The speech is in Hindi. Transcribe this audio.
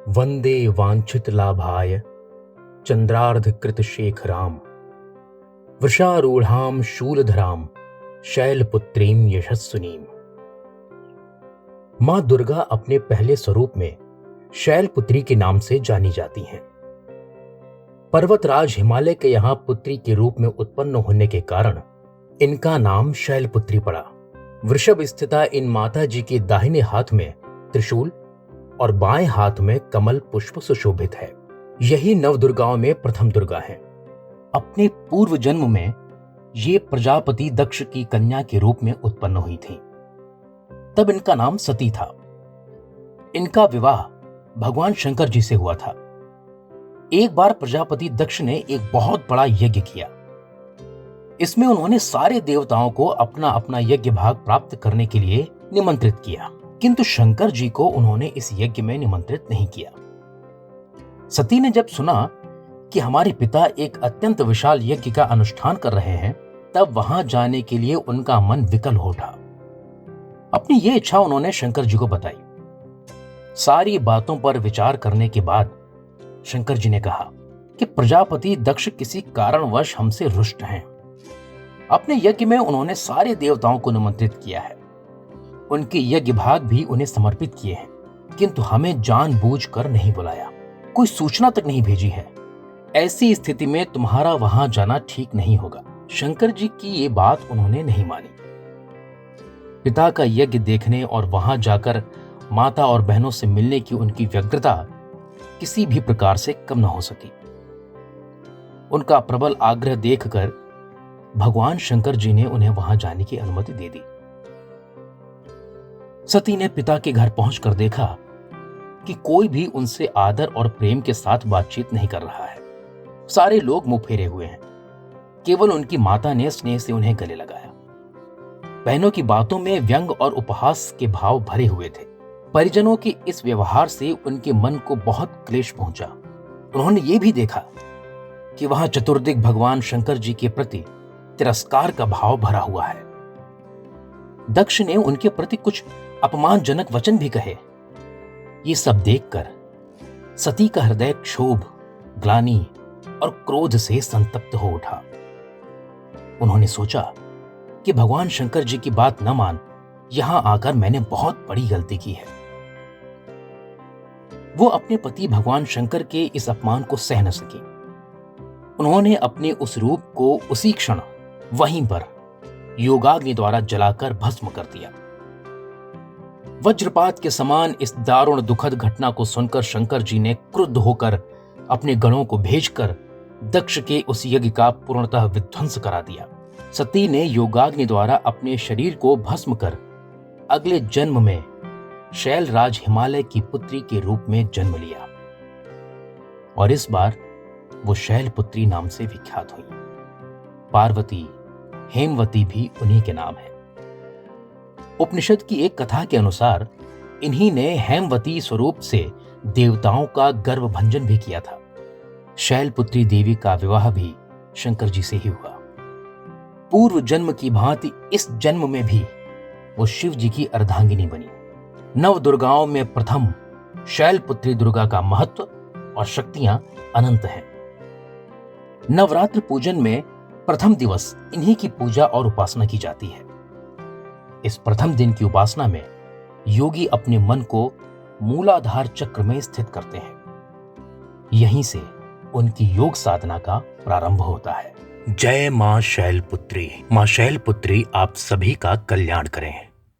वंदे वांछित लाभाय चंद्रार्धकृत शेखराम वृषारूढ़ाम शूलधराम शैलपुत्रीम यशस्विनीम। मां दुर्गा अपने पहले स्वरूप में शैलपुत्री के नाम से जानी जाती हैं। पर्वतराज हिमालय के यहां पुत्री के रूप में उत्पन्न होने के कारण इनका नाम शैलपुत्री पड़ा। वृषभ स्थिता इन माता जी के दाहिने हाथ में त्रिशूल और बाएं हाथ में कमल पुष्प सुशोभित है। यही नवदुर्गाओं में प्रथम दुर्गा है। अपने पूर्व जन्म में ये प्रजापति दक्ष की कन्या के रूप में उत्पन्न हुई थी। तब इनका नाम सती था। इनका विवाह भगवान शंकर जी से हुआ था। एक बार प्रजापति दक्ष ने एक बहुत बड़ा यज्ञ किया। इसमें उन्होंने सारे देवताओं को अपना अपना यज्ञ भाग प्राप्त करने के लिए निमंत्रित किया, किंतु शंकर जी को उन्होंने इस यज्ञ में निमंत्रित नहीं किया। सती ने जब सुना कि हमारे पिता एक अत्यंत विशाल यज्ञ का अनुष्ठान कर रहे हैं, तब वहां जाने के लिए उनका मन विकल हो उठा। अपनी ये इच्छा उन्होंने शंकर जी को बताई। सारी बातों पर विचार करने के बाद शंकर जी ने कहा कि प्रजापति दक्ष किसी कारणवश हमसे रुष्ट हैं। अपने यज्ञ में उन्होंने सारे देवताओं को निमंत्रित किया है, उनके यज्ञ भाग भी उन्हें समर्पित किए हैं, किंतु हमें जानबूझकर नहीं बुलाया, कोई सूचना तक नहीं भेजी है। ऐसी स्थिति में तुम्हारा वहां जाना ठीक नहीं होगा। शंकर जी की ये बात उन्होंने नहीं मानी। पिता का यज्ञ देखने और वहां जाकर माता और बहनों से मिलने की उनकी व्यग्रता किसी भी प्रकार से कम न हो सकी। उनका प्रबल आग्रह देखकर भगवान शंकर जी ने उन्हें वहां जाने की अनुमति दे दी। सती ने पिता के घर पहुंचकर देखा कि कोई भी उनसे आदर और प्रेम के साथ बातचीत नहीं कर रहा है। सारे लोग मुंह फेरे हुए हैं। केवल उनकी माता ने स्नेह से उन्हें गले लगाया। बहनों की बातों में व्यंग और उपहास के भाव भरे हुए थे। परिजनों के इस व्यवहार से उनके मन को बहुत क्लेश पहुंचा। उन्होंने ये भी देखा कि वहां चतुर्दिक भगवान शंकर जी के प्रति तिरस्कार का भाव भरा हुआ है। दक्ष ने उनके प्रति कुछ अपमानजनक वचन भी कहे। ये सब देखकर सती का हृदय क्षोभ, ग्लानि और क्रोध से संतप्त हो उठा। उन्होंने सोचा कि भगवान शंकर जी की बात न मान यहां आकर मैंने बहुत बड़ी गलती की है। वो अपने पति भगवान शंकर के इस अपमान को सह न सकी। उन्होंने अपने उस रूप को उसी क्षण वहीं पर योगाग्नि द्वारा जलाकर भस्म कर दिया। वज्रपात के समान इस दारुण दुखद घटना को सुनकर शंकर जी ने क्रुद्ध होकर अपने गणों को भेजकर दक्ष के उस यज्ञ का पूर्णतः विध्वंस करा दिया। सती ने योगाग्नि द्वारा अपने शरीर को भस्म कर अगले जन्म में शैलराज हिमालय की पुत्री के रूप में जन्म लिया और इस बार वो शैलपुत्री नाम से विख्यात हुई। पार्वती, हेमवती भी उन्हीं के नाम है। उपनिषद की एक कथा के अनुसार इन्हीं ने हेमवती स्वरूप से देवताओं का गर्भभंजन भी किया था। शैलपुत्री देवी का विवाह भी शंकर जी से ही हुआ। पूर्व जन्म की भांति इस जन्म में भी वो शिव जी की अर्धांगिनी बनी। नव दुर्गाओं में प्रथम शैलपुत्री दुर्गा का महत्व और शक्तियां अनंत हैं। नवरात्र पूजन में प्रथम दिवस इन्हीं की पूजा और उपासना की जाती है। इस प्रथम दिन की उपासना में योगी अपने मन को मूलाधार चक्र में स्थित करते हैं। यहीं से उनकी योग साधना का प्रारंभ होता है। जय मां शैलपुत्री। मां शैलपुत्री आप सभी का कल्याण करें।